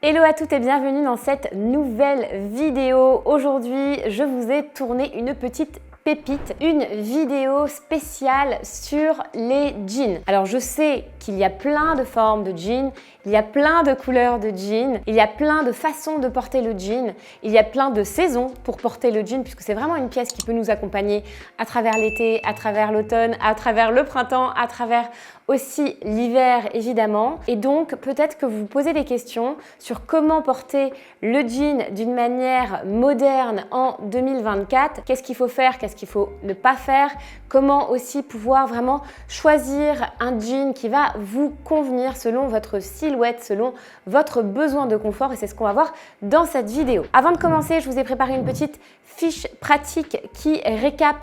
Hello à toutes et bienvenue dans cette nouvelle vidéo. Aujourd'hui, je vous ai tourné une petite pépite, une vidéo spéciale sur les jeans. Alors je sais qu'il y a plein de formes de jeans, il y a plein de couleurs de jeans, il y a plein de façons de porter le jean, il y a plein de saisons pour porter le jean puisque c'est vraiment une pièce qui peut nous accompagner à travers l'été, à travers l'automne, à travers le printemps, à travers aussi l'hiver évidemment. Et donc peut-être que vous vous posez des questions sur comment porter le jean d'une manière moderne en 2024. Qu'est-ce qu'il faut faire, qu'est-ce qu'il faut ne pas faire, comment aussi pouvoir vraiment choisir un jean qui va vous convenir selon votre silhouette, selon votre besoin de confort, et c'est ce qu'on va voir dans cette vidéo. Avant de commencer, je vous ai préparé une petite fiche pratique qui récap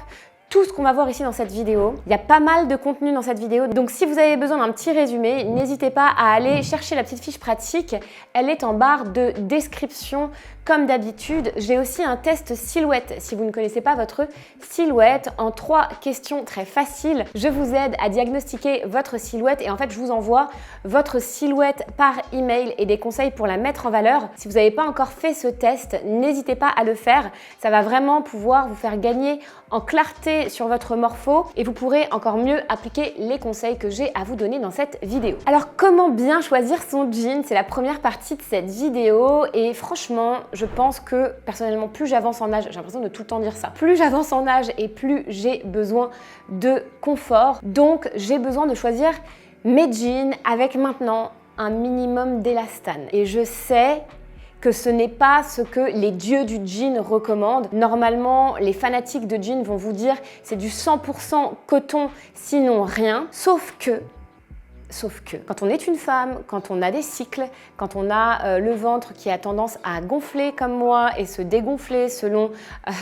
tout ce qu'on va voir ici dans cette vidéo. Il y a pas mal de contenu dans cette vidéo, donc si vous avez besoin d'un petit résumé, n'hésitez pas à aller chercher la petite fiche pratique. Elle est en barre de description comme d'habitude. J'ai aussi un test silhouette. Si vous ne connaissez pas votre silhouette, en 3 questions très faciles, je vous aide à diagnostiquer votre silhouette et en fait je vous envoie votre silhouette par email et des conseils pour la mettre en valeur. Si vous n'avez pas encore fait ce test, n'hésitez pas à le faire. Ça va vraiment pouvoir vous faire gagner en clarté sur votre morpho et vous pourrez encore mieux appliquer les conseils que j'ai à vous donner dans cette vidéo. Alors comment bien choisir son jean? C'est la première partie de cette vidéo et franchement, je pense que personnellement, plus j'avance en âge, j'ai l'impression de tout le temps dire ça, plus j'avance en âge et plus j'ai besoin de confort. Donc j'ai besoin de choisir mes jeans avec maintenant un minimum d'élastane. Et je sais que ce n'est pas ce que les dieux du jean recommandent. Normalement, les fanatiques de jean vont vous dire c'est du 100% coton, sinon rien. Sauf que, quand on est une femme, quand on a des cycles, quand on a le ventre qui a tendance à gonfler comme moi et se dégonfler selon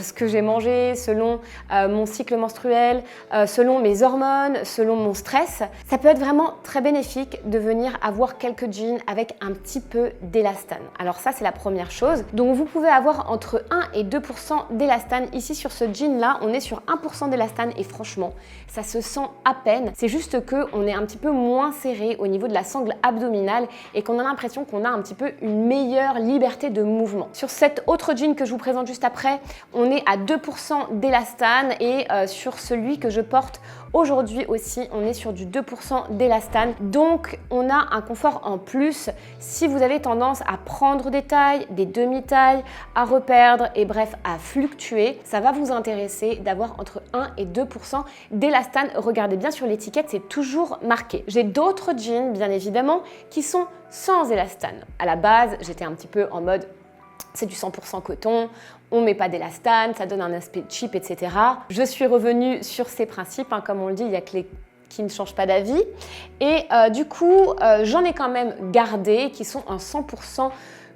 ce que j'ai mangé, selon mon cycle menstruel, selon mes hormones, selon mon stress, ça peut être vraiment très bénéfique de venir avoir quelques jeans avec un petit peu d'élastane. Alors ça, c'est la première chose. Donc vous pouvez avoir entre 1 et 2% d'élastane. Ici sur ce jean là, on est sur 1% d'élastane et franchement, ça se sent à peine. C'est juste qu'on est un petit peu moins serré au niveau de la sangle abdominale et qu'on a l'impression qu'on a un petit peu une meilleure liberté de mouvement. Sur cet autre jean que je vous présente juste après, on est à 2% d'élastane et sur celui que je porte aujourd'hui aussi, on est sur du 2% d'élastane. Donc, on a un confort en plus si vous avez tendance à prendre des tailles, des demi-tailles, à reperdre et bref, à fluctuer. Ça va vous intéresser d'avoir entre 1 et 2% d'élastane. Regardez bien sur l'étiquette, c'est toujours marqué. J'ai d'autres jeans, bien évidemment, qui sont sans élastane. À la base, j'étais un petit peu en mode c'est du 100% coton, on ne met pas d'élastane, ça donne un aspect cheap, etc. Je suis revenue sur ces principes, hein, comme on le dit, il y a que les qui ne changent pas d'avis. Et du coup, j'en ai quand même gardé qui sont en 100%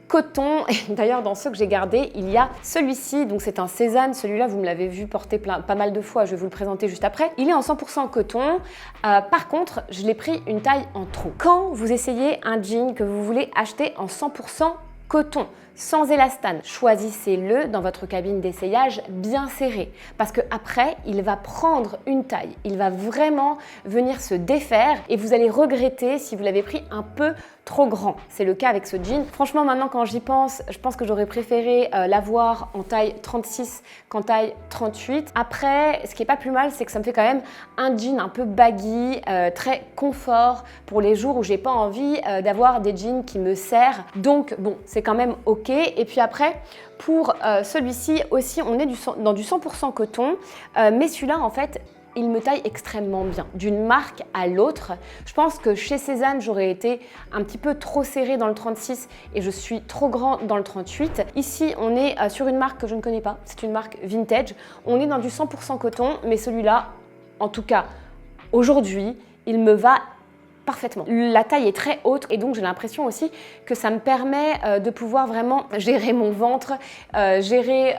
coton. Et d'ailleurs, dans ceux que j'ai gardés, il y a celui-ci. Donc, c'est un Cézanne. Celui-là, vous me l'avez vu porter pas mal de fois. Je vais vous le présenter juste après. Il est en 100% coton. Par contre, je l'ai pris une taille en trop. Quand vous essayez un jean que vous voulez acheter en 100% coton, sans élastane, choisissez-le dans votre cabine d'essayage bien serré parce que après, il va prendre une taille, il va vraiment venir se défaire et vous allez regretter si vous l'avez pris un peu trop grand. C'est le cas avec ce jean. Franchement, maintenant quand j'y pense, je pense que j'aurais préféré l'avoir en taille 36 qu'en taille 38. Après, ce qui est pas plus mal, c'est que ça me fait quand même un jean un peu baggy, très confort pour les jours où j'ai pas envie d'avoir des jeans qui me serrent. Donc bon, c'est quand même ok. Et puis après, pour celui-ci aussi, on est dans du 100% coton, mais celui-là en fait, il me taille extrêmement bien. D'une marque à l'autre, je pense que chez Cézanne, j'aurais été un petit peu trop serrée dans le 36 et je suis trop grand dans le 38. Ici, on est sur une marque que je ne connais pas, c'est une marque vintage. On est dans du 100% coton, mais celui-là, en tout cas, aujourd'hui, il me va parfaitement. La taille est très haute et donc j'ai l'impression aussi que ça me permet de pouvoir vraiment gérer mon ventre, gérer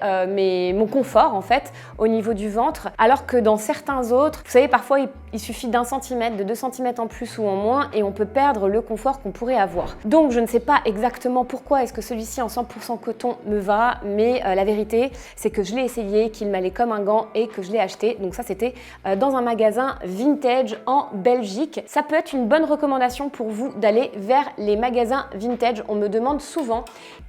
mon confort en fait au niveau du ventre, alors que dans certains autres, vous savez, parfois il suffit d'1 centimètre, de 2 centimètres en plus ou en moins et on peut perdre le confort qu'on pourrait avoir. Donc je ne sais pas exactement pourquoi est-ce que celui-ci en 100% coton me va, mais la vérité c'est que je l'ai essayé, qu'il m'allait comme un gant et que je l'ai acheté. Donc ça c'était dans un magasin vintage en Belgique. Ça peut être une bonne bonne recommandation pour vous d'aller vers les magasins vintage. On me demande souvent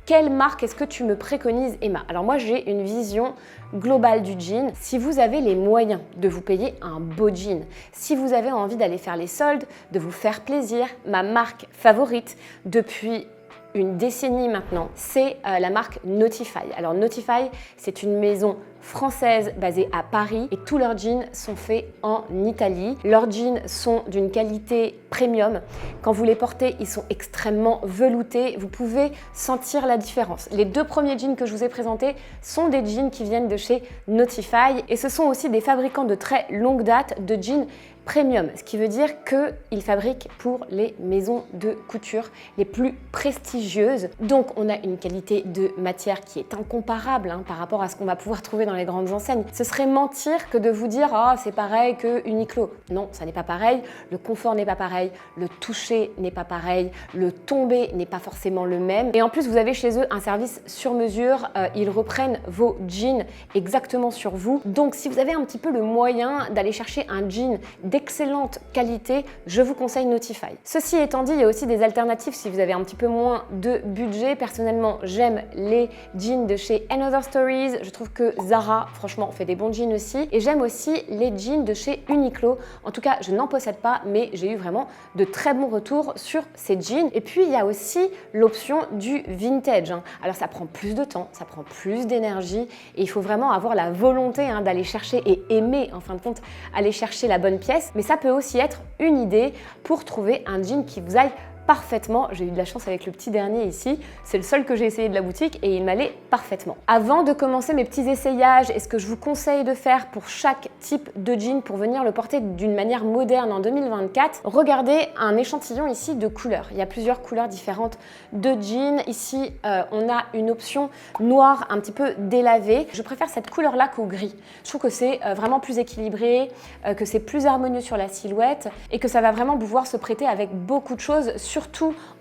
quelle marque est-ce que tu me préconises, Emma? Alors moi j'ai une vision globale du jean. Si vous avez les moyens de vous payer un beau jean, si vous avez envie d'aller faire les soldes, de vous faire plaisir, ma marque favorite depuis une décennie maintenant, c'est la marque Notify. Alors Notify, c'est une maison française basée à Paris et tous leurs jeans sont faits en Italie. Leurs jeans sont d'une qualité premium. Quand vous les portez, ils sont extrêmement veloutés. Vous pouvez sentir la différence. Les 2 premiers jeans que je vous ai présentés sont des jeans qui viennent de chez Notify et ce sont aussi des fabricants de très longue date de jeans premium, ce qui veut dire qu'ils fabriquent pour les maisons de couture les plus prestigieuses. Donc on a une qualité de matière qui est incomparable par rapport à ce qu'on va pouvoir trouver dans les grandes enseignes. Ce serait mentir que de vous dire « Ah, c'est pareil que Uniqlo ». Non, ça n'est pas pareil. Le confort n'est pas pareil, le toucher n'est pas pareil, le tombé n'est pas forcément le même. Et en plus, vous avez chez eux un service sur mesure. Ils reprennent vos jeans exactement sur vous. Donc si vous avez un petit peu le moyen d'aller chercher un jean d'excellente qualité, je vous conseille Notify. Ceci étant dit, il y a aussi des alternatives si vous avez un petit peu moins de budget. Personnellement, j'aime les jeans de chez Another Stories. Je trouve que Zara, franchement, fait des bons jeans aussi. Et j'aime aussi les jeans de chez Uniqlo. En tout cas, je n'en possède pas, mais j'ai eu vraiment de très bons retours sur ces jeans. Et puis, il y a aussi l'option du vintage. Alors, ça prend plus de temps, ça prend plus d'énergie et il faut vraiment avoir la volonté d'aller chercher et aimer, en fin de compte, aller chercher la bonne pièce. Mais ça peut aussi être une idée pour trouver un jean qui vous aille parfaitement. J'ai eu de la chance avec le petit dernier ici. C'est le seul que j'ai essayé de la boutique et il m'allait parfaitement. Avant de commencer mes petits essayages et ce que je vous conseille de faire pour chaque type de jean pour venir le porter d'une manière moderne en 2024, regardez un échantillon ici de couleurs. Il y a plusieurs couleurs différentes de jeans. Ici, on a une option noire un petit peu délavée. Je préfère cette couleur-là qu'au gris. Je trouve que c'est vraiment plus équilibré, que c'est plus harmonieux sur la silhouette et que ça va vraiment pouvoir se prêter avec beaucoup de choses, surtout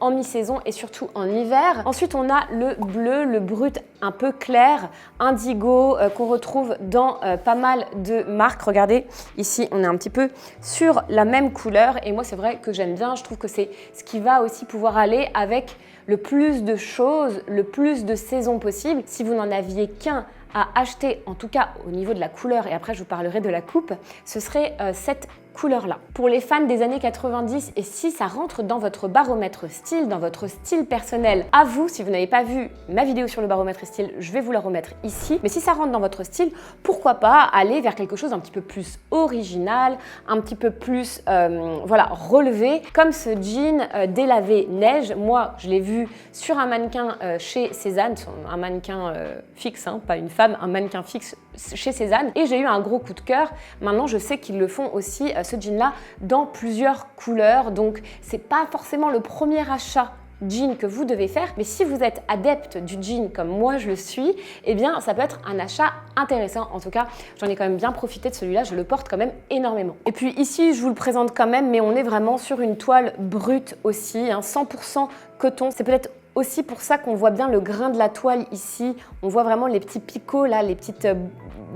en mi-saison et surtout en hiver. Ensuite, on a le bleu, le brut un peu clair, indigo, qu'on retrouve dans pas mal de marques. Regardez, ici, on est un petit peu sur la même couleur et moi, c'est vrai que j'aime bien. Je trouve que c'est ce qui va aussi pouvoir aller avec le plus de choses, le plus de saisons possible. Si vous n'en aviez qu'un à acheter, en tout cas au niveau de la couleur, et après je vous parlerai de la coupe, ce serait cette couleur-là. Pour les fans des années 90, et si ça rentre dans votre baromètre style, dans votre style personnel, à vous, si vous n'avez pas vu ma vidéo sur le baromètre style, je vais vous la remettre ici. Mais si ça rentre dans votre style, pourquoi pas aller vers quelque chose un petit peu plus original, un petit peu plus voilà, relevé, comme ce jean délavé neige. Moi, je l'ai vu sur un mannequin chez Cézanne, un mannequin fixe, pas une femme, un mannequin fixe chez Cézanne, et j'ai eu un gros coup de cœur. Maintenant, je sais qu'ils le font aussi, ce jean-là, dans plusieurs couleurs, donc c'est pas forcément le premier achat jean que vous devez faire, mais si vous êtes adepte du jean comme moi je le suis, eh bien ça peut être un achat intéressant. En tout cas, j'en ai quand même bien profité de celui-là, je le porte quand même énormément. Et puis ici, je vous le présente quand même, mais on est vraiment sur une toile brute aussi, 100% coton. C'est peut-être aussi pour ça qu'on voit bien le grain de la toile ici. On voit vraiment les petits picots là, des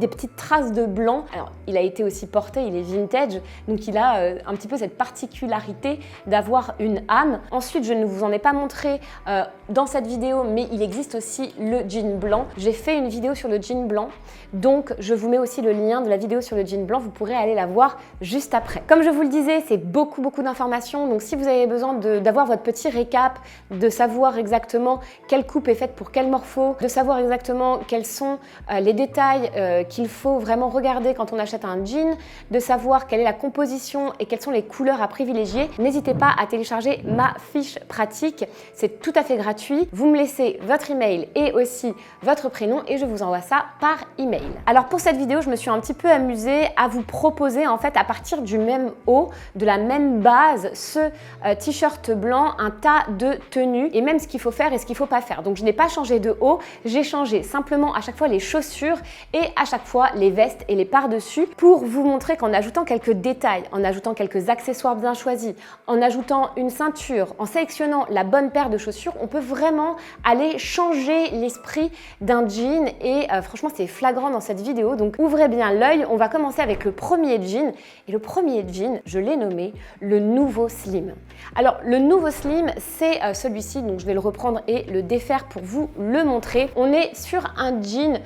petites traces de blanc. Alors, il a été aussi porté, il est vintage, donc il a un petit peu cette particularité d'avoir une âme. Ensuite, je ne vous en ai pas montré dans cette vidéo, mais il existe aussi le jean blanc. J'ai fait une vidéo sur le jean blanc, donc je vous mets aussi le lien de la vidéo sur le jean blanc. Vous pourrez aller la voir juste après. Comme je vous le disais, c'est beaucoup d'informations, donc si vous avez besoin d'avoir votre petit récap, de savoir exactement quelle coupe est faite pour quel morpho, de savoir exactement quels sont les détails qu'il faut vraiment regarder quand on achète un jean, de savoir quelle est la composition et quelles sont les couleurs à privilégier, n'hésitez pas à télécharger ma fiche pratique. C'est tout à fait gratuit. Vous me laissez votre email et aussi votre prénom et je vous envoie ça par email. Alors pour cette vidéo, je me suis un petit peu amusée à vous proposer en fait à partir du même haut, de la même base, ce t-shirt blanc, un tas de tenues et même ce qu'il faut faire et ce qu'il ne faut pas faire. Donc je n'ai pas changé de haut, j'ai changé simplement à chaque fois les chaussures et à chaque fois les vestes et les par-dessus pour vous montrer qu'en ajoutant quelques détails, en ajoutant quelques accessoires bien choisis, en ajoutant une ceinture, en sélectionnant la bonne paire de chaussures, on peut vraiment aller changer l'esprit d'un jean et franchement c'est flagrant dans cette vidéo. Donc ouvrez bien l'œil, on va commencer avec le premier jean et le premier jean, je l'ai nommé le nouveau slim. Alors le nouveau slim, c'est celui-ci, donc je vais le reprendre et le défaire pour vous le montrer. On est sur un jean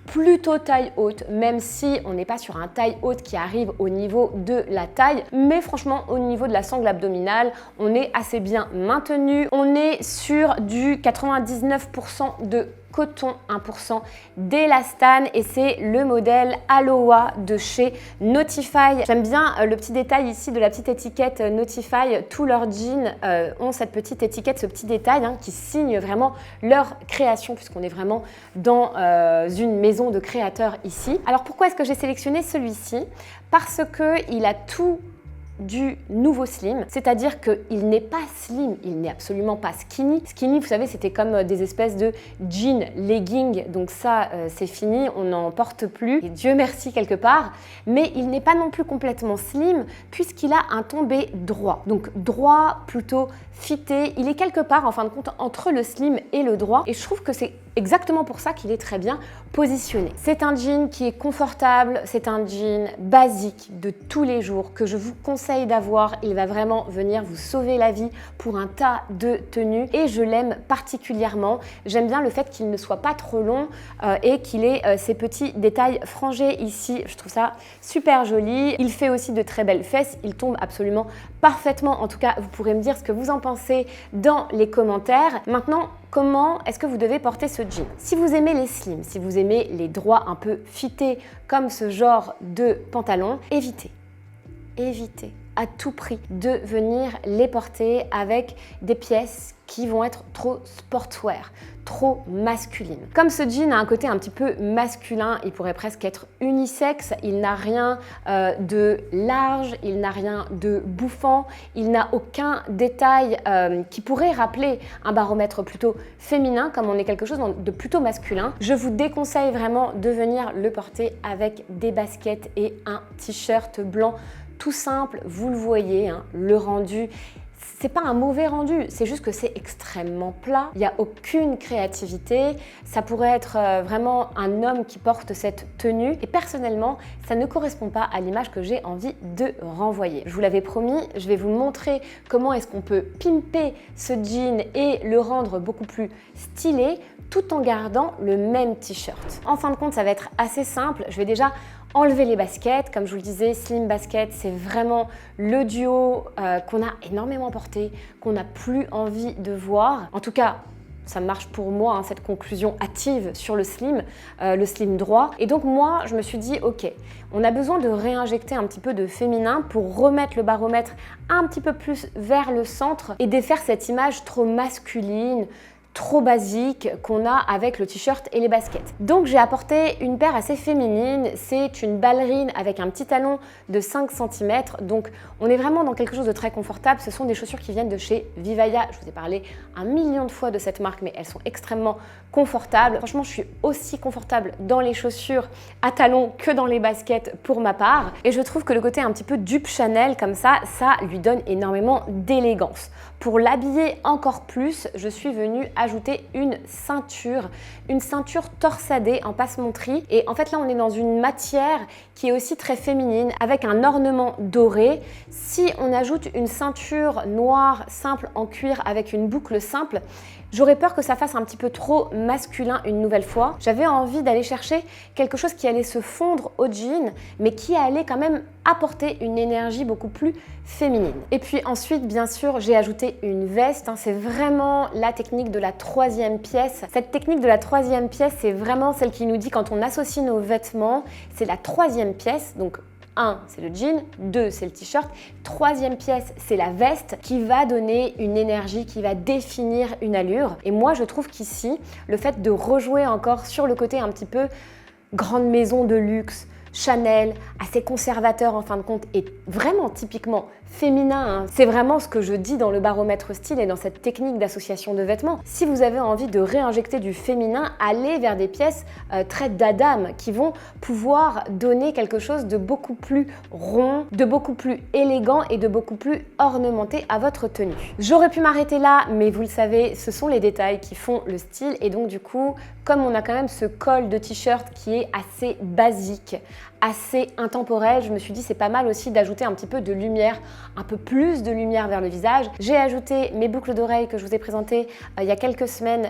plutôt taille haute, même si on n'est pas sur un taille haute qui arrive au niveau de la taille, mais franchement au niveau de la sangle abdominale, on est assez bien maintenu. On est sur du 99% de coton, 1% d'élastane et c'est le modèle Aloha de chez Notify. J'aime bien le petit détail ici de la petite étiquette Notify. Tous leurs jeans ont cette petite étiquette, ce petit détail qui signe vraiment leur création puisqu'on est vraiment dans une maison de créateurs ici. Alors pourquoi est-ce que j'ai sélectionné celui-ci? Parce qu'il a tout du nouveau slim, c'est-à-dire qu'il n'est pas slim, il n'est absolument pas skinny. Skinny, vous savez, c'était comme des espèces de jeans leggings, donc ça c'est fini, on n'en porte plus, et Dieu merci quelque part, mais il n'est pas non plus complètement slim puisqu'il a un tombé droit, donc droit plutôt fité, il est quelque part en fin de compte entre le slim et le droit et je trouve que c'est exactement pour ça qu'il est très bien positionné. C'est un jean qui est confortable, c'est un jean basique de tous les jours que je vous conseille d'avoir. Il va vraiment venir vous sauver la vie pour un tas de tenues et je l'aime particulièrement. J'aime bien le fait qu'il ne soit pas trop long et qu'il ait ces petits détails frangés ici. Je trouve ça super joli. Il fait aussi de très belles fesses. Il tombe absolument parfaitement. En tout cas, vous pourrez me dire ce que vous en pensez dans les commentaires. Maintenant, comment est-ce que vous devez porter ce jean? Si vous aimez les slims, si vous aimez les droits un peu fités comme ce genre de pantalon, évitez à tout prix de venir les porter avec des pièces qui vont être trop sportswear, trop masculines. Comme ce jean a un côté un petit peu masculin, il pourrait presque être unisexe, il n'a rien de large, il n'a rien de bouffant, il n'a aucun détail qui pourrait rappeler un baromètre plutôt féminin, comme on est quelque chose de plutôt masculin. Je vous déconseille vraiment de venir le porter avec des baskets et un t-shirt blanc tout simple, vous le voyez, le rendu, c'est pas un mauvais rendu, c'est juste que c'est extrêmement plat, il n'y a aucune créativité, ça pourrait être vraiment un homme qui porte cette tenue et personnellement, ça ne correspond pas à l'image que j'ai envie de renvoyer. Je vous l'avais promis, je vais vous montrer comment est-ce qu'on peut pimper ce jean et le rendre beaucoup plus stylé tout en gardant le même t-shirt. En fin de compte, ça va être assez simple, je vais déjà enlever les baskets, comme je vous le disais, slim basket, c'est vraiment le duo qu'on a énormément porté, qu'on n'a plus envie de voir. En tout cas, ça marche pour moi, cette conclusion hâtive sur le slim droit. Et donc moi, je me suis dit, ok, on a besoin de réinjecter un petit peu de féminin pour remettre le baromètre un petit peu plus vers le centre et défaire cette image trop masculine, trop basique qu'on a avec le t-shirt et les baskets. Donc j'ai apporté une paire assez féminine, c'est une ballerine avec un petit talon de 5 cm, donc on est vraiment dans quelque chose de très confortable. Ce sont des chaussures qui viennent de chez Vivaya, je vous ai parlé 1 million de fois de cette marque, mais elles sont extrêmement confortables. Franchement, je suis aussi confortable dans les chaussures à talons que dans les baskets pour ma part, et je trouve que le côté un petit peu dupe Chanel comme ça lui donne énormément d'élégance. Pour l'habiller encore plus, je suis venue ajouter une ceinture torsadée en passementerie. Et en fait là, on est dans une matière qui est aussi très féminine avec un ornement doré. Si on ajoute une ceinture noire simple en cuir avec une boucle simple, j'aurais peur que ça fasse un petit peu trop masculin une nouvelle fois. J'avais envie d'aller chercher quelque chose qui allait se fondre au jean, mais qui allait quand même apporter une énergie beaucoup plus féminine. Et puis ensuite, bien sûr, j'ai ajouté une veste. C'est vraiment la technique de la 3e pièce. Cette technique de la 3e pièce, c'est vraiment celle qui nous dit quand on associe nos vêtements, c'est la 3e pièce. Donc 1, c'est le jean, 2, c'est le t-shirt, 3e pièce, c'est la veste qui va donner une énergie, qui va définir une allure. Et moi, je trouve qu'ici, le fait de rejouer encore sur le côté un petit peu grande maison de luxe, Chanel, assez conservateur en fin de compte et vraiment typiquement féminin. C'est vraiment ce que je dis dans le baromètre style et dans cette technique d'association de vêtements. Si vous avez envie de réinjecter du féminin, allez vers des pièces très d'Adam qui vont pouvoir donner quelque chose de beaucoup plus rond, de beaucoup plus élégant et de beaucoup plus ornementé à votre tenue. J'aurais pu m'arrêter là, mais vous le savez, ce sont les détails qui font le style et donc du coup, comme on a quand même ce col de t-shirt qui est assez basique, assez intemporel, je me suis dit c'est pas mal aussi d'ajouter un petit peu de lumière, un peu plus de lumière vers le visage. J'ai ajouté mes boucles d'oreilles que je vous ai présentées il y a quelques semaines,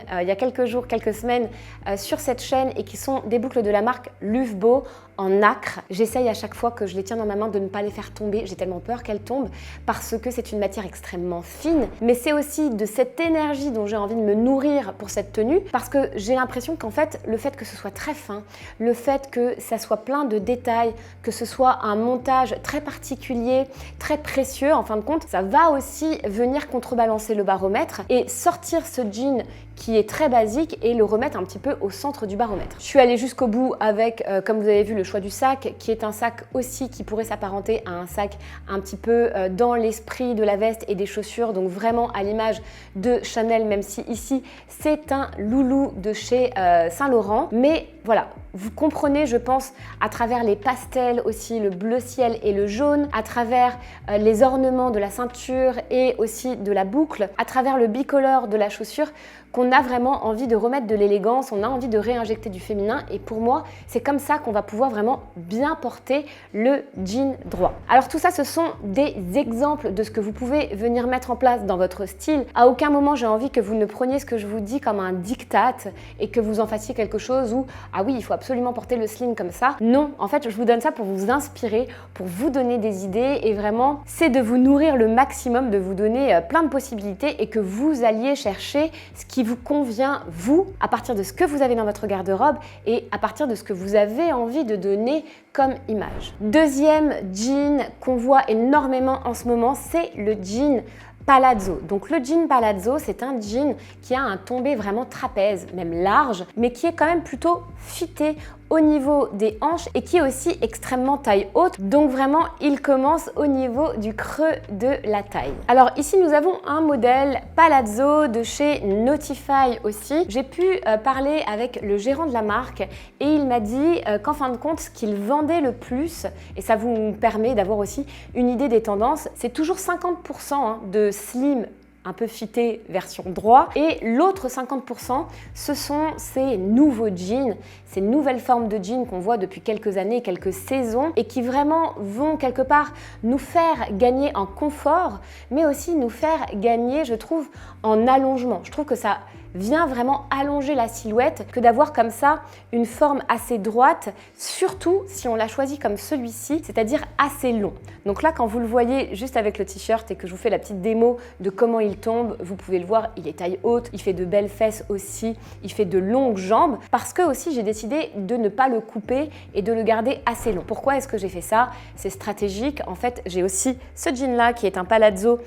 sur cette chaîne et qui sont des boucles de la marque Lufbo en nacre. J'essaye à chaque fois que je les tiens dans ma main de ne pas les faire tomber. J'ai tellement peur qu'elles tombent parce que c'est une matière extrêmement fine. Mais c'est aussi de cette énergie dont j'ai envie de me nourrir pour cette tenue parce que j'ai l'impression qu'en fait, le fait que ce soit très fin, le fait que ça soit plein de détails, que ce soit un montage très particulier, très précieux, en fin de compte, ça va aussi venir contrebalancer le baromètre et sortir ce jean qui est très basique et le remettre un petit peu au centre du baromètre. Je suis allée jusqu'au bout avec, comme vous avez vu, le choix du sac, qui est un sac aussi qui pourrait s'apparenter à un sac un petit peu dans l'esprit de la veste et des chaussures, donc vraiment à l'image de Chanel, même si ici c'est un loulou de chez Saint Laurent. Mais voilà, vous comprenez, je pense, à travers les pastels aussi, le bleu ciel et le jaune, à travers les ornements de la ceinture et aussi de la boucle, à travers le bicolore de la chaussure, qu'on a vraiment envie de remettre de l'élégance, on a envie de réinjecter du féminin et pour moi, c'est comme ça qu'on va pouvoir vraiment bien porter le jean droit. Alors tout ça, ce sont des exemples de ce que vous pouvez venir mettre en place dans votre style. À aucun moment, j'ai envie que vous ne preniez ce que je vous dis comme un diktat et que vous en fassiez quelque chose où, ah oui, il faut absolument porter le slim comme ça. Non, en fait, je vous donne ça pour vous inspirer, pour vous donner des idées et vraiment, c'est de vous nourrir le maximum, de vous donner plein de possibilités et que vous alliez chercher ce qui vous convient, vous, à partir de ce que vous avez dans votre garde-robe et à partir de ce que vous avez envie de donner comme image. Deuxième jean qu'on voit énormément en ce moment, c'est le jean palazzo. Donc le jean palazzo, c'est un jean qui a un tombé vraiment trapèze, même large, mais qui est quand même plutôt fité au niveau des hanches et qui est aussi extrêmement taille haute. Donc vraiment, il commence au niveau du creux de la taille. Alors ici, nous avons un modèle palazzo de chez Notify aussi. J'ai pu parler avec le gérant de la marque et il m'a dit qu'en fin de compte, ce qu'il vendait le plus, et ça vous permet d'avoir aussi une idée des tendances, c'est toujours 50% de slim un peu fité version droit et l'autre 50% ce sont ces nouveaux jeans, ces nouvelles formes de jeans qu'on voit depuis quelques années, quelques saisons et qui vraiment vont quelque part nous faire gagner en confort mais aussi nous faire gagner, je trouve, en allongement. Je trouve que ça vient vraiment allonger la silhouette que d'avoir comme ça une forme assez droite, surtout si on l'a choisi comme celui-ci, c'est-à-dire assez long. Donc là, quand vous le voyez juste avec le t-shirt et que je vous fais la petite démo de comment il tombe, vous pouvez le voir, il est taille haute, il fait de belles fesses aussi, il fait de longues jambes parce que aussi j'ai décidé de ne pas le couper et de le garder assez long. Pourquoi est-ce que j'ai fait ça? C'est stratégique. En fait, j'ai aussi ce jean-là qui est un palazzo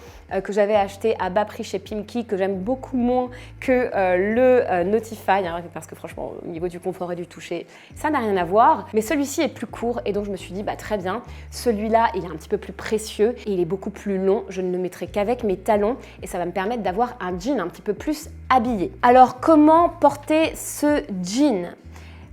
que j'avais acheté à bas prix chez Pimkie, que j'aime beaucoup moins que le Notify, parce que franchement, au niveau du confort et du toucher, ça n'a rien à voir. Mais celui-ci est plus court et donc je me suis dit, bah très bien, celui-là, il est un petit peu plus précieux et il est beaucoup plus long. Je ne le mettrai qu'avec mes talons et ça va me permettre d'avoir un jean un petit peu plus habillé. Alors, comment porter ce jean?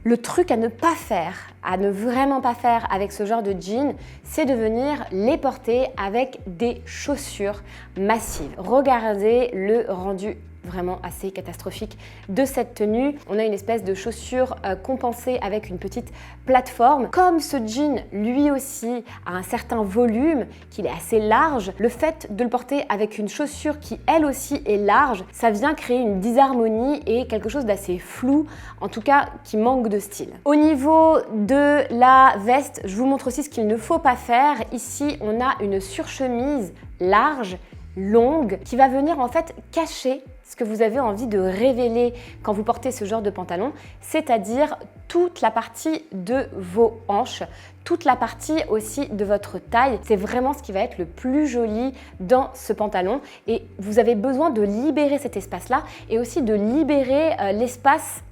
Le truc à ne pas faire, à ne vraiment pas faire avec ce genre de jean, c'est de venir les porter avec des chaussures massives. Regardez le rendu vraiment assez catastrophique de cette tenue. On a une espèce de chaussure compensée avec une petite plateforme. Comme ce jean, lui aussi, a un certain volume, qu'il est assez large, le fait de le porter avec une chaussure qui, elle aussi, est large, ça vient créer une disharmonie et quelque chose d'assez flou, en tout cas qui manque de style. Au niveau de la veste, je vous montre aussi ce qu'il ne faut pas faire. Ici, on a une surchemise large, longue, qui va venir en fait cacher ce que vous avez envie de révéler quand vous portez ce genre de pantalon, c'est-à-dire toute la partie de vos hanches, toute la partie aussi de votre taille. C'est vraiment ce qui va être le plus joli dans ce pantalon et vous avez besoin de libérer cet espace-là et aussi de libérer l'espace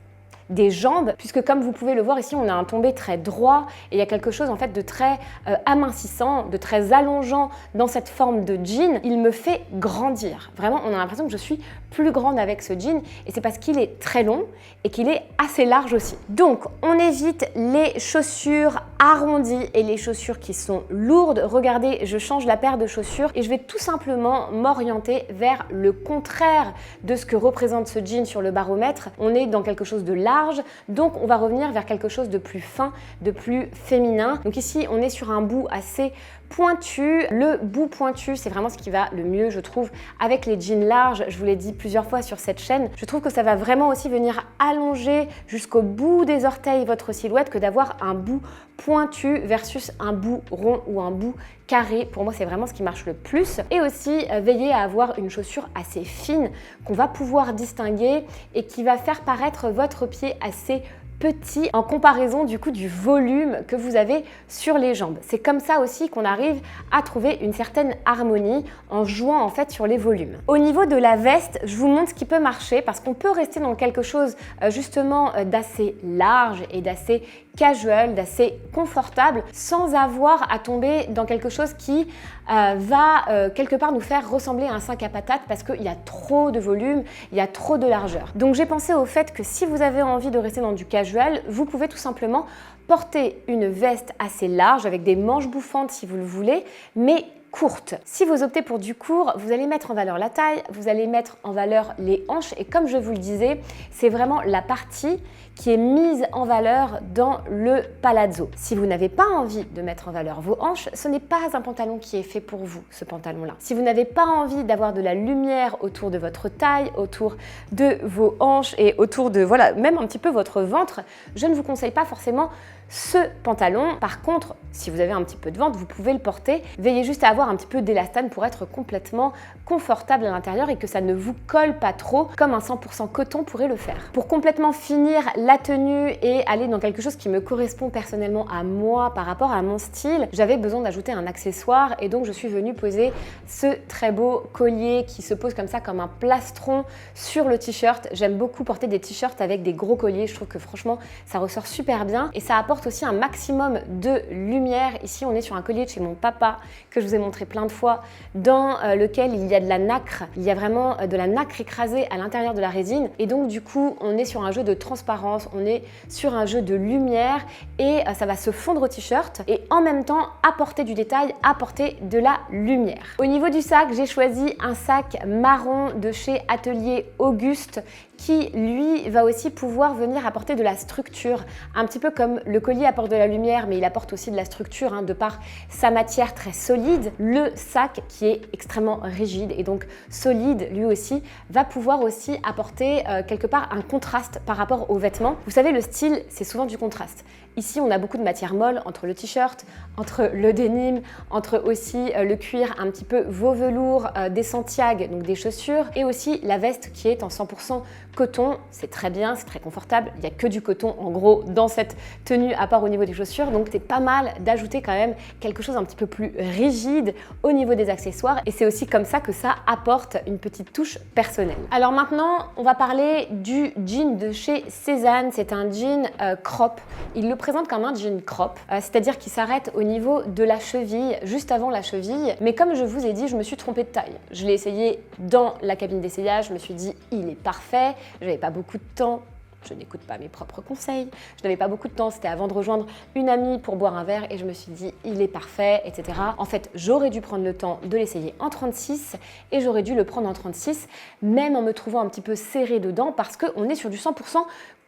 des jambes, puisque comme vous pouvez le voir ici, on a un tombé très droit et il y a quelque chose en fait de très amincissant, de très allongeant dans cette forme de jean. Il me fait grandir. Vraiment, on a l'impression que je suis plus grande avec ce jean et c'est parce qu'il est très long et qu'il est assez large aussi. Donc, on évite les chaussures arrondies et les chaussures qui sont lourdes. Regardez, je change la paire de chaussures et je vais tout simplement m'orienter vers le contraire de ce que représente ce jean sur le baromètre. On est dans quelque chose de large, donc on va revenir vers quelque chose de plus fin, de plus féminin. Donc ici, on est sur un bout assez pointu. Le bout pointu, c'est vraiment ce qui va le mieux, je trouve, avec les jeans larges. Je vous l'ai dit plusieurs fois sur cette chaîne. Je trouve que ça va vraiment aussi venir allonger jusqu'au bout des orteils votre silhouette que d'avoir un bout pointu versus un bout rond ou un bout carré. Pour moi, c'est vraiment ce qui marche le plus. Et aussi, veillez à avoir une chaussure assez fine qu'on va pouvoir distinguer et qui va faire paraître votre pied assez petit en comparaison du coup du volume que vous avez sur les jambes. C'est comme ça aussi qu'on arrive à trouver une certaine harmonie en jouant en fait sur les volumes. Au niveau de la veste, je vous montre ce qui peut marcher parce qu'on peut rester dans quelque chose justement d'assez large et d'assez casual, d'assez confortable sans avoir à tomber dans quelque chose qui va quelque part nous faire ressembler à un sac à patates parce qu'il y a trop de volume, il y a trop de largeur. Donc j'ai pensé au fait que si vous avez envie de rester dans du casual, vous pouvez tout simplement porter une veste assez large avec des manches bouffantes si vous le voulez, mais courte. Si vous optez pour du court, vous allez mettre en valeur la taille, vous allez mettre en valeur les hanches et comme je vous le disais, c'est vraiment la partie qui est mise en valeur dans le palazzo. Si vous n'avez pas envie de mettre en valeur vos hanches, ce n'est pas un pantalon qui est fait pour vous, ce pantalon-là. Si vous n'avez pas envie d'avoir de la lumière autour de votre taille, autour de vos hanches et autour de, voilà, même un petit peu votre ventre, je ne vous conseille pas forcément ce pantalon. Par contre, si vous avez un petit peu de ventre, vous pouvez le porter. Veillez juste à avoir un petit peu d'élastane pour être complètement confortable à l'intérieur et que ça ne vous colle pas trop comme un 100% coton pourrait le faire. Pour complètement finir la tenue et aller dans quelque chose qui me correspond personnellement à moi par rapport à mon style, j'avais besoin d'ajouter un accessoire et donc je suis venue poser ce très beau collier qui se pose comme ça comme un plastron sur le t-shirt. J'aime beaucoup porter des t-shirts avec des gros colliers. Je trouve que franchement, ça ressort super bien et ça apporte aussi un maximum de lumière. Ici, on est sur un collier de chez mon papa que je vous ai montré plein de fois, dans lequel il y a de la nacre. Il y a vraiment de la nacre écrasée à l'intérieur de la résine. Et donc, du coup, on est sur un jeu de transparence, on est sur un jeu de lumière et ça va se fondre au t-shirt et en même temps apporter du détail, apporter de la lumière. Au niveau du sac, j'ai choisi un sac marron de chez Atelier Auguste qui lui va aussi pouvoir venir apporter de la structure, un petit peu comme le collier apporte de la lumière mais il apporte aussi de la structure de par sa matière très solide. Le sac qui est extrêmement rigide et donc solide lui aussi va pouvoir aussi apporter quelque part un contraste par rapport aux vêtements. Vous savez, le style c'est souvent du contraste. Ici, on a beaucoup de matière molle entre le t-shirt, entre le denim, entre aussi le cuir un petit peu veau velours, des Santiago, donc des chaussures, et aussi la veste qui est en 100% coton. C'est très bien, c'est très confortable. Il n'y a que du coton en gros dans cette tenue à part au niveau des chaussures. Donc c'est pas mal d'ajouter quand même quelque chose un petit peu plus rigide au niveau des accessoires. Et c'est aussi comme ça que ça apporte une petite touche personnelle. Alors maintenant, on va parler du jean de chez Sézane. C'est un jean crop. Il le présente comme un jean crop, c'est-à-dire qu'il s'arrête au niveau de la cheville, juste avant la cheville. Mais comme je vous ai dit, je me suis trompée de taille. Je l'ai essayé dans la cabine d'essayage, je me suis dit il est parfait, j'avais pas beaucoup de temps. Je n'écoute pas mes propres conseils. Je n'avais pas beaucoup de temps, c'était avant de rejoindre une amie pour boire un verre et je me suis dit il est parfait, etc. En fait, j'aurais dû prendre le temps de l'essayer en 36 et j'aurais dû le prendre en 36, même en me trouvant un petit peu serré dedans parce qu'on est sur du 100%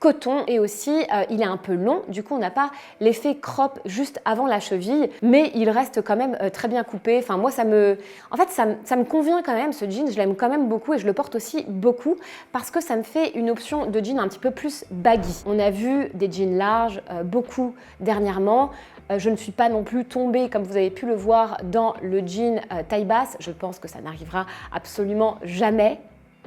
coton et aussi il est un peu long, du coup on n'a pas l'effet crop juste avant la cheville, mais il reste quand même très bien coupé. Enfin moi ça me convient quand même ce jean, je l'aime quand même beaucoup et je le porte aussi beaucoup parce que ça me fait une option de jean un petit peu plus baggy. On a vu des jeans larges beaucoup dernièrement. Je ne suis pas non plus tombée, comme vous avez pu le voir, dans le jean taille basse. Je pense que ça n'arrivera absolument jamais.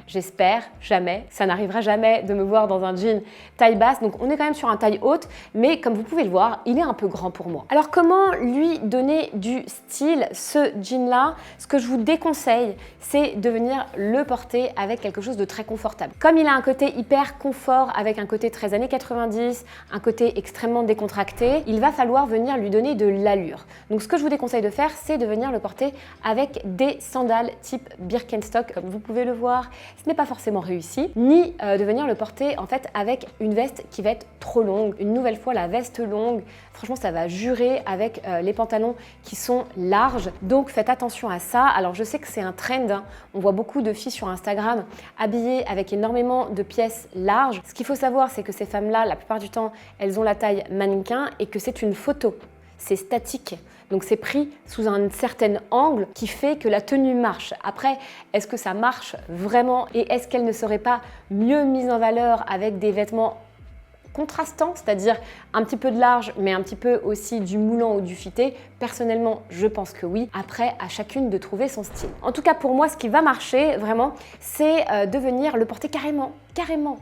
J'espère jamais, ça n'arrivera jamais de me voir dans un jean taille basse, donc on est quand même sur un taille haute, mais comme vous pouvez le voir, il est un peu grand pour moi. Alors comment lui donner du style, ce jean-là? Ce que je vous déconseille, c'est de venir le porter avec quelque chose de très confortable. Comme il a un côté hyper confort, avec un côté très années 90, un côté extrêmement décontracté, il va falloir venir lui donner de l'allure. Donc ce que je vous déconseille de faire, c'est de venir le porter avec des sandales type Birkenstock, comme vous pouvez le voir. Ce n'est pas forcément réussi, ni de venir le porter en fait avec une veste qui va être trop longue. Une nouvelle fois, la veste longue, franchement ça va jurer avec les pantalons qui sont larges, donc faites attention à ça. Alors je sais que c'est un trend, hein. On voit beaucoup de filles sur Instagram habillées avec énormément de pièces larges. Ce qu'il faut savoir, c'est que ces femmes-là, la plupart du temps, elles ont la taille mannequin et que c'est une photo. C'est statique, donc c'est pris sous un certain angle qui fait que la tenue marche. Après, est-ce que ça marche vraiment et est-ce qu'elle ne serait pas mieux mise en valeur avec des vêtements contrastants, c'est-à-dire un petit peu de large mais un petit peu aussi du moulant ou du fité? Personnellement, je pense que oui. Après, à chacune de trouver son style. En tout cas, pour moi, ce qui va marcher vraiment, c'est de venir le porter carrément,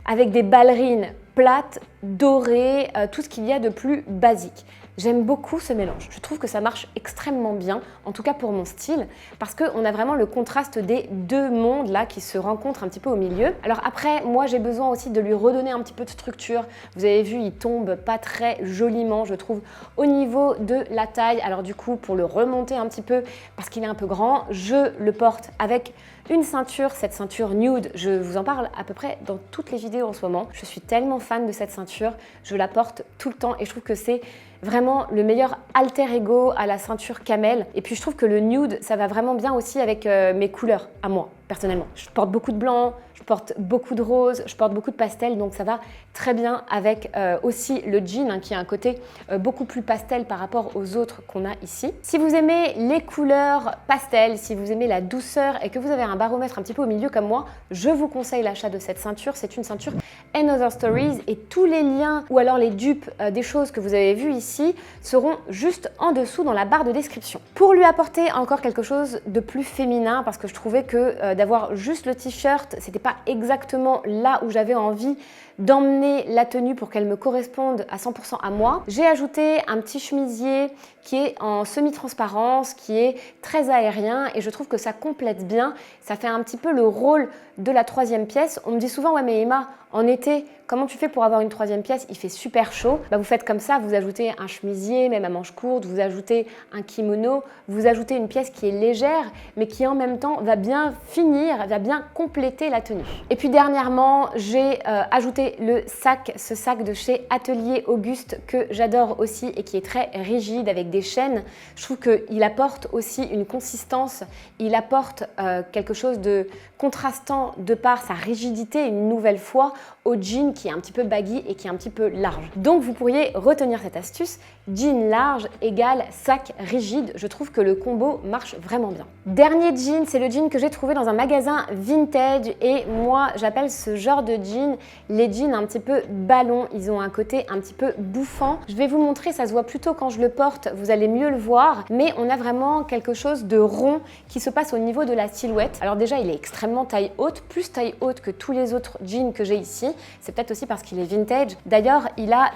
avec des ballerines plates, dorées, tout ce qu'il y a de plus basique. J'aime beaucoup ce mélange. Je trouve que ça marche extrêmement bien, en tout cas pour mon style, parce qu'on a vraiment le contraste des deux mondes là qui se rencontrent un petit peu au milieu. Alors après, moi j'ai besoin aussi de lui redonner un petit peu de structure. Vous avez vu, il tombe pas très joliment, je trouve, au niveau de la taille. Alors du coup, pour le remonter un petit peu, parce qu'il est un peu grand, je le porte avec une ceinture, cette ceinture nude. Je vous en parle à peu près dans toutes les vidéos en ce moment. Je suis tellement fan de cette ceinture, je la porte tout le temps et je trouve que c'est vraiment le meilleur alter ego à la ceinture camel. Et puis je trouve que le nude, ça va vraiment bien aussi avec mes couleurs à moi, personnellement. Je porte beaucoup de blanc, je porte beaucoup de rose, je porte beaucoup de pastel, donc ça va très bien avec aussi le jean hein, qui a un côté beaucoup plus pastel par rapport aux autres qu'on a ici. Si vous aimez les couleurs pastel, si vous aimez la douceur et que vous avez un baromètre un petit peu au milieu comme moi, je vous conseille l'achat de cette ceinture. C'est une ceinture Another Stories et tous les liens ou alors les dupes des choses que vous avez vues ici seront juste en dessous dans la barre de description. Pour lui apporter encore quelque chose de plus féminin, parce que je trouvais que d'avoir juste le t-shirt, c'était pas exactement là où j'avais envie d'emmener la tenue pour qu'elle me corresponde à 100% à moi. J'ai ajouté un petit chemisier qui est en semi-transparence, qui est très aérien et je trouve que ça complète bien. Ça fait un petit peu le rôle de la troisième pièce. On me dit souvent, ouais mais Emma, en été, comment tu fais pour avoir une troisième pièce? Il fait super chaud. Bah, vous faites comme ça, vous ajoutez un chemisier, même à manches courtes, vous ajoutez un kimono, vous ajoutez une pièce qui est légère, mais qui en même temps va bien finir, va bien compléter la tenue. Et puis dernièrement, j'ai ajouté le sac, ce sac de chez Atelier Auguste que j'adore aussi et qui est très rigide avec des chaînes. Je trouve qu'il apporte aussi une consistance, il apporte quelque chose de contrastant de par sa rigidité une nouvelle fois au jean qui est un petit peu baggy et qui est un petit peu large. Donc vous pourriez retenir cette astuce, jean large égale sac rigide. Je trouve que le combo marche vraiment bien. Dernier jean, c'est le jean que j'ai trouvé dans un magasin vintage et moi j'appelle ce genre de jean les jeans un petit peu ballon. Ils ont un côté un petit peu bouffant. Je vais vous montrer, ça se voit plutôt quand je le porte, vous allez mieux le voir, mais on a vraiment quelque chose de rond qui se passe au niveau de la silhouette. Alors déjà il est extrêmement taille haute, plus taille haute que tous les autres jeans que j'ai ici. C'est peut-être aussi parce qu'il est vintage. D'ailleurs, il a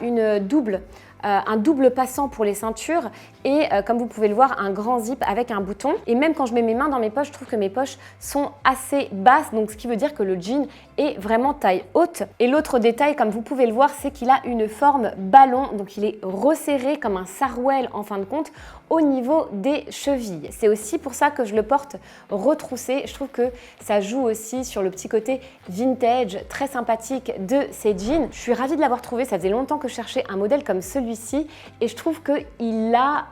un double passant pour les ceintures et comme vous pouvez le voir, un grand zip avec un bouton. Et même quand je mets mes mains dans mes poches, je trouve que mes poches sont assez basses, donc ce qui veut dire que le jean est vraiment taille haute. Et l'autre détail, comme vous pouvez le voir, c'est qu'il a une forme ballon, donc il est resserré comme un sarouel en fin de compte au niveau des chevilles. C'est aussi pour ça que je le porte retroussé. Je trouve que ça joue aussi sur le petit côté vintage, très sympathique de ces jeans. Je suis ravie de l'avoir trouvé, ça faisait longtemps que je cherchais un modèle comme celui-ci et je trouve qu'il a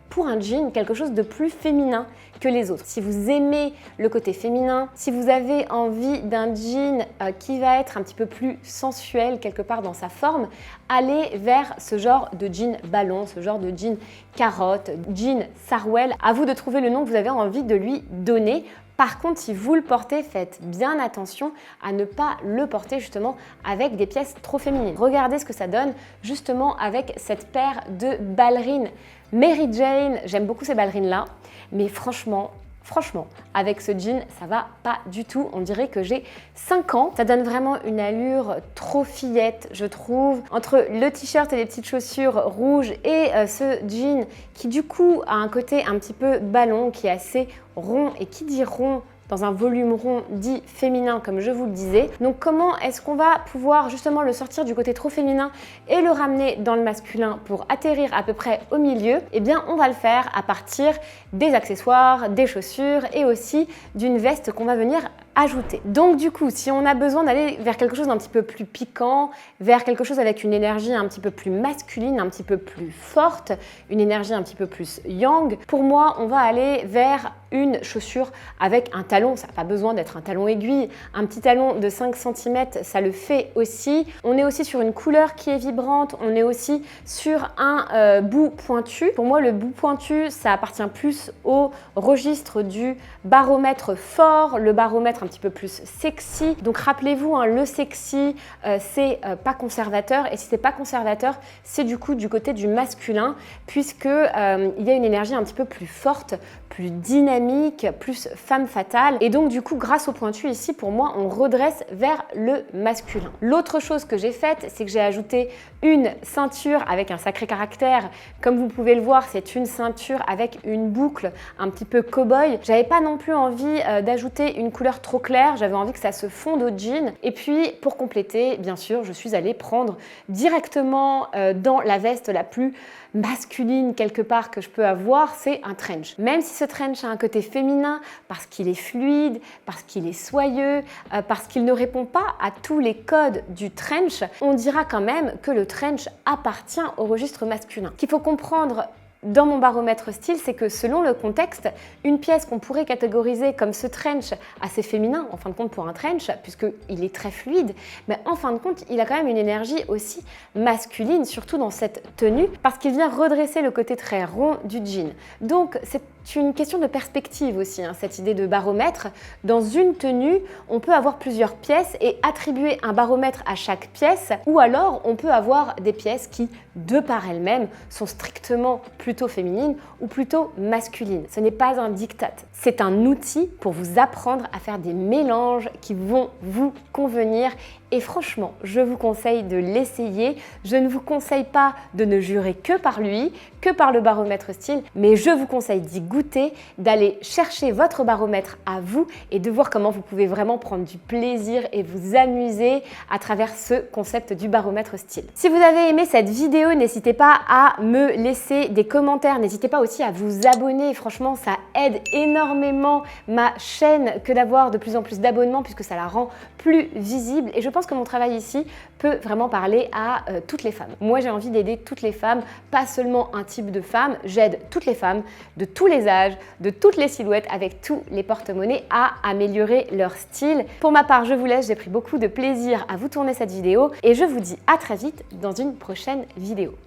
pour un jean quelque chose de plus féminin que les autres. Si vous aimez le côté féminin, si vous avez envie d'un jean qui va être un petit peu plus sensuel quelque part dans sa forme, allez vers ce genre de jean ballon, ce genre de jean carotte, jean sarouel. À vous de trouver le nom que vous avez envie de lui donner. Par contre, si vous le portez, faites bien attention à ne pas le porter justement avec des pièces trop féminines. Regardez ce que ça donne justement avec cette paire de ballerines Mary Jane. J'aime beaucoup ces ballerines-là, mais franchement, Franchement, avec ce jean, ça va pas du tout. On dirait que j'ai 5 ans. Ça donne vraiment une allure trop fillette, je trouve. Entre le t-shirt et les petites chaussures rouges et ce jean qui du coup a un côté un petit peu ballon, qui est assez rond. Et qui dit rond dans un volume rond dit féminin, comme je vous le disais. Donc comment est-ce qu'on va pouvoir justement le sortir du côté trop féminin et le ramener dans le masculin pour atterrir à peu près au milieu? Eh bien, on va le faire à partir des accessoires, des chaussures et aussi d'une veste qu'on va venir ajouter. Donc du coup, si on a besoin d'aller vers quelque chose d'un petit peu plus piquant, vers quelque chose avec une énergie un petit peu plus masculine, un petit peu plus forte, une énergie un petit peu plus yang, pour moi, on va aller vers une chaussure avec un talon. Ça n'a pas besoin d'être un talon aiguille. Un petit talon de 5 cm, ça le fait aussi. On est aussi sur une couleur qui est vibrante. On est aussi sur un bout pointu. Pour moi, le bout pointu, ça appartient plus au registre du baromètre fort, le baromètre un petit peu plus sexy. Donc rappelez-vous, hein, le sexy, c'est pas conservateur. Et si c'est pas conservateur, c'est du coup du côté du masculin, puisque il y a une énergie un petit peu plus forte, plus dynamique, plus femme fatale. Et donc du coup, grâce au pointu ici, pour moi, on redresse vers le masculin. L'autre chose que j'ai faite, c'est que j'ai ajouté une ceinture avec un sacré caractère. Comme vous pouvez le voir, c'est une ceinture avec une boucle un petit peu cow-boy. J'avais pas non plus envie d'ajouter une couleur trop claire. J'avais envie que ça se fonde au jean. Et puis, pour compléter, bien sûr, je suis allée prendre directement dans la veste la plus masculine quelque part que je peux avoir, c'est un trench. Même si ce trench a un côté féminin, parce qu'il est fluide, parce qu'il est soyeux, parce qu'il ne répond pas à tous les codes du trench, on dira quand même que le trench appartient au registre masculin. Ce qu'il faut comprendre dans mon baromètre style, c'est que selon le contexte, une pièce qu'on pourrait catégoriser comme ce trench assez féminin, en fin de compte pour un trench, puisqu'il est très fluide, mais en fin de compte, il a quand même une énergie aussi masculine, surtout dans cette tenue, parce qu'il vient redresser le côté très rond du jean. Donc c'est une question de perspective aussi, hein, cette idée de baromètre. Dans une tenue, on peut avoir plusieurs pièces et attribuer un baromètre à chaque pièce, ou alors on peut avoir des pièces qui, de par elles-mêmes, sont strictement plutôt féminines ou plutôt masculines. Ce n'est pas un diktat, c'est un outil pour vous apprendre à faire des mélanges qui vont vous convenir. Et franchement, je vous conseille de l'essayer. Je ne vous conseille pas de ne jurer que par lui, que par le baromètre style, mais je vous conseille d'y goûter, d'aller chercher votre baromètre à vous et de voir comment vous pouvez vraiment prendre du plaisir et vous amuser à travers ce concept du baromètre style. Si vous avez aimé cette vidéo, n'hésitez pas à me laisser des commentaires, n'hésitez pas aussi à vous abonner. Franchement, ça aide énormément ma chaîne que d'avoir de plus en plus d'abonnements puisque ça la rend plus visible. Et je pense que mon travail ici peut vraiment parler à toutes les femmes. Moi, j'ai envie d'aider toutes les femmes, pas seulement un type de femme. J'aide toutes les femmes de tous les âges, de toutes les silhouettes, avec tous les porte-monnaies à améliorer leur style. Pour ma part, je vous laisse. J'ai pris beaucoup de plaisir à vous tourner cette vidéo et je vous dis à très vite dans une prochaine vidéo.